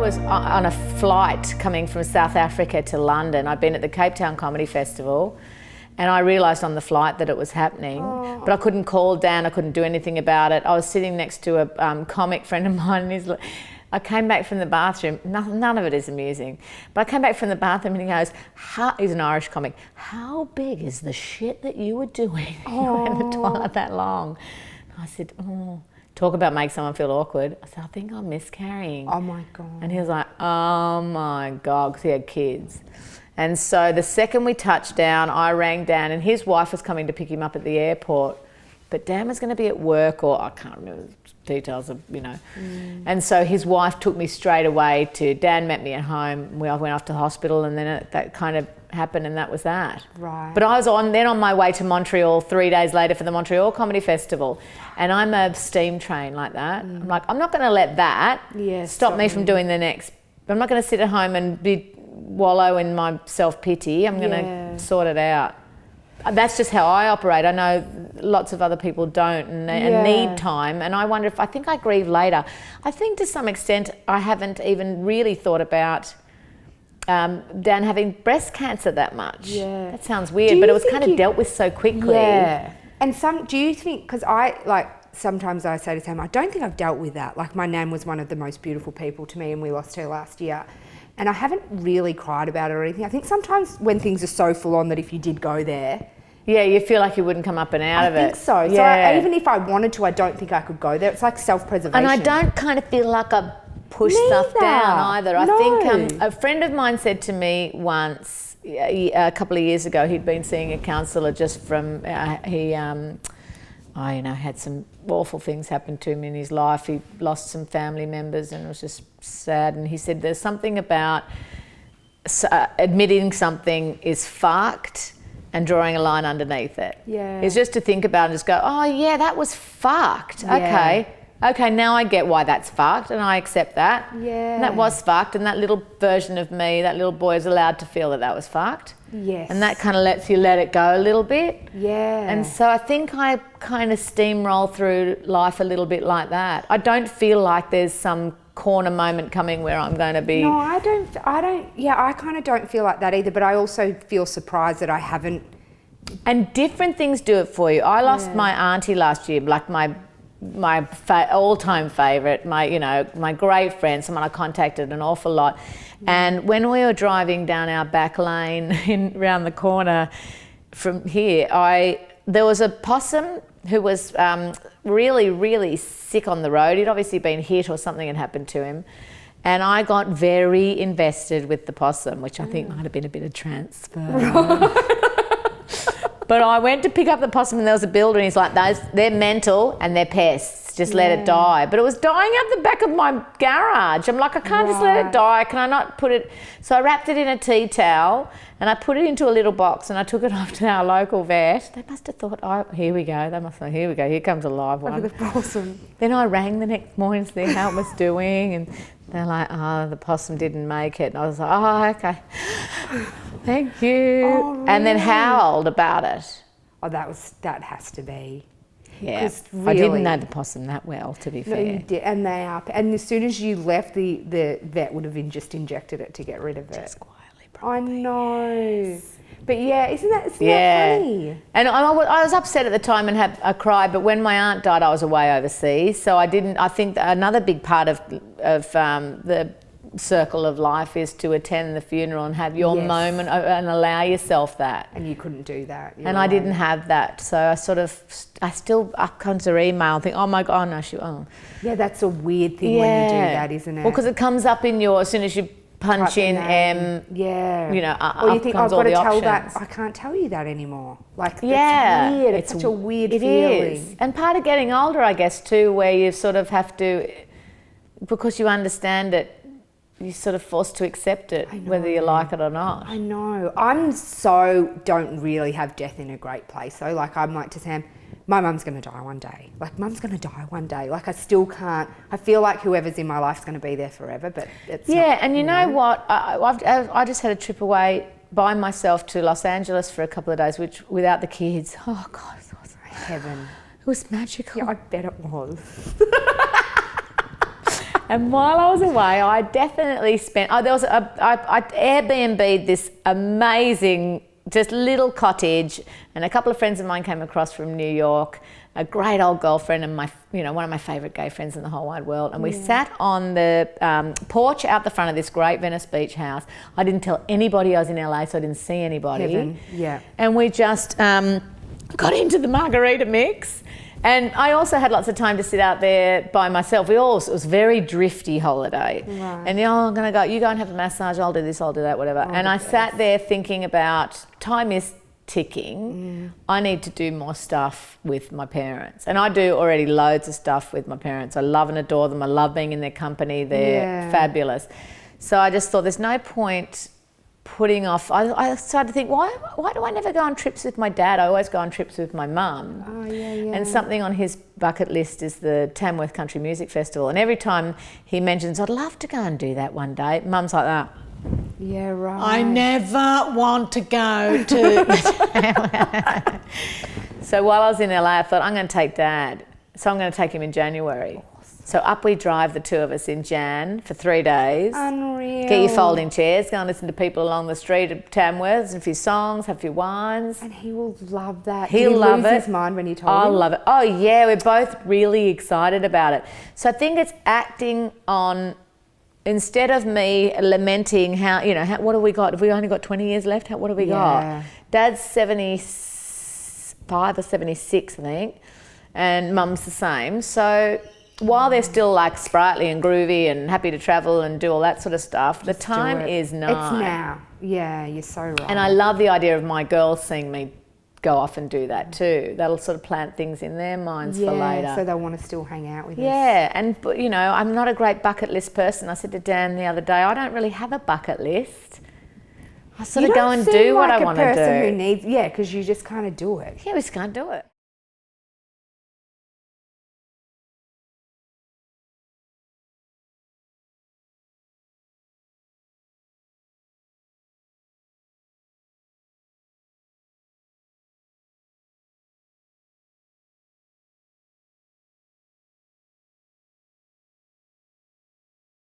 was on a flight coming from South Africa to London. I'd been at the Cape Town Comedy Festival, and I realised on the flight that it was happening, but I couldn't call Dan, I couldn't do anything about it. I was sitting next to a comic friend of mine, and I came back from the bathroom, none of it is amusing, but I came back from the bathroom and he goes, he's an Irish comic, how big is the shit that you were doing in the toilet that long? And I said, talk about make someone feel awkward. I said, I think I'm miscarrying. Oh my God. And he was like, oh my God, because he had kids. And so the second we touched down, I rang Dan, and his wife was coming to pick him up at the airport, but Dan was going to be at work, or I can't remember the details of, And so his wife took me straight away Dan met me at home. I went off to the hospital, and then that kind of happened, and that was that. Right. But I was on my way to Montreal 3 days later for the Montreal Comedy Festival, and I'm a steam train like that. I'm like, I'm not going to let that stop me from doing the next. I'm not going to sit at home and wallow in my self-pity. I'm going to sort it out. That's just how I operate. I know lots of other people don't and need time, and I think I grieve later. I think to some extent I haven't even really thought about Dan having breast cancer that much. Yeah. That sounds weird, but it was kind of dealt with so quickly. Yeah. And do you think, because sometimes I say to Sam, I don't think I've dealt with that. Like, my nan was one of the most beautiful people to me, and we lost her last year. And I haven't really cried about it or anything. I think sometimes when things are so full on that if you did go there... Yeah, you feel like you wouldn't come up and out of it. I think so. Yeah. So even if I wanted to, I don't think I could go there. It's like self-preservation. And I don't kind of feel like I push stuff down either. I think a friend of mine said to me once, a couple of years ago, he'd been seeing a counsellor just from... had some awful things happen to him in his life. He lost some family members and it was just sad. And he said there's something about admitting something is fucked and drawing a line underneath it. Yeah. It's just to think about and just go, oh yeah, that was fucked. Yeah. Okay, now I get why that's fucked and I accept that. Yeah. And that was fucked, and that little version of me, that little boy, is allowed to feel that was fucked. Yes. And that kind of lets you let it go a little bit. Yeah. And so I think I kind of steamroll through life a little bit like that. I don't feel like there's some corner moment coming where I'm going to be... No, I kind of don't feel like that either, but I also feel surprised that I haven't... And different things do it for you. I lost my auntie last year, like my all-time favourite, my great friend, someone I contacted an awful lot. And when we were driving down our back lane around the corner from here, there was a possum who was really, really sick on the road. He'd obviously been hit or something had happened to him. And I got very invested with the possum, which I think might have been a bit of transfer. But I went to pick up the possum and there was a builder and he's like, they're mental and they're pests, just let it die. But it was dying up the back of my garage. I'm like, I can't just let it die, can I not put it... So I wrapped it in a tea towel and I put it into a little box and I took it off to our local vet. They must have thought, oh, here we go. They must have thought, here we go, here comes a live one. Look at the possum. Then I rang the next morning to see how it was doing, and they're like, oh, the possum didn't make it. And I was like, oh, okay. Thank you. Oh, really? And then howled about it. Oh, that has to be. Yeah. Really, I didn't know the possum that well, to be fair. No, you did, and they are. And as soon as you left, the vet would have just injected it to get rid of it. Just quietly, probably. I know. Yes. But yeah, isn't that funny? And I was upset at the time and had a cry, but when my aunt died, I was away overseas, so I didn't. I think that another big part of the circle of life is to attend the funeral and have your moment and allow yourself that. And you couldn't do that. And I didn't have that, so I still comes her email and think, oh my God, no, Yeah, that's a weird thing when you do that, isn't it? Well, because it comes up in as soon as you punch in M, or you think, I've got to tell that, I can't tell you that anymore. Like, that's weird. It's such a weird feeling. It is. And part of getting older, I guess, too, where you sort of have to, because you understand it, you're sort of forced to accept it, whether you like it or not. I know. Don't really have death in a great place, though. Like, I'm like to Sam, my mum's going to die one day. Like, mum's going to die one day. Like, I still can't. I feel like whoever's in my life's going to be there forever, but it's not. Yeah, and you know what? I just had a trip away by myself to Los Angeles for a couple of days, which without the kids. Oh, God, it was heaven. It was magical. Yeah, I bet it was. And while I was away, I definitely spent. Oh, there was I Airbnb'd this amazing, just little cottage, and a couple of friends of mine came across from New York. A great old girlfriend and one of my favourite gay friends in the whole wide world. And we sat on the porch out the front of this great Venice Beach house. I didn't tell anybody I was in LA, so I didn't see anybody. Heaven. Yeah. And we just got into the margarita mix. And I also had lots of time to sit out there by myself. It was a very drifty holiday. Right. And I'm going to go, you go and have a massage, I'll do this, I'll do that, whatever. And I sat there thinking about time is ticking. I need to do more stuff with my parents. And I do already loads of stuff with my parents. I love and adore them. I love being in their company. They're fabulous. So I just thought there's no point putting off. I started to think, why do I never go on trips with my dad? I always go on trips with my mum. Oh, yeah. And something on his bucket list is the Tamworth Country Music Festival. And every time he mentions, I'd love to go and do that one day, Mum's like that. Yeah, right. I never want to go to. So while I was in LA, I thought, I'm going to take Dad. So I'm going to take him in January. So up we drive, the two of us, in Jan for 3 days. Unreal. Get your folding chairs, go and listen to people along the street at Tamworth, listen to a few songs, have a few wines. And he will love that. He'll love it. Did he lose his mind when you told him? I'll love it. Oh yeah, we're both really excited about it. So I think it's acting on, instead of me lamenting what have we got? Have we only got 20 years left? What have we got? Dad's 75 or 76, I think, and Mum's the same. So while they're still like sprightly and groovy and happy to travel and do all that sort of stuff, the time is now. It's now. Yeah, you're so right. And I love the idea of my girls seeing me go off and do that too. That'll sort of plant things in their minds for later. So they'll want to still hang out with us. Yeah, and I'm not a great bucket list person. I said to Dan the other day, I don't really have a bucket list. I sort of go and do what I want to do. You don't seem like a person who needs, because you just kind of do it. Yeah, we just can't do it.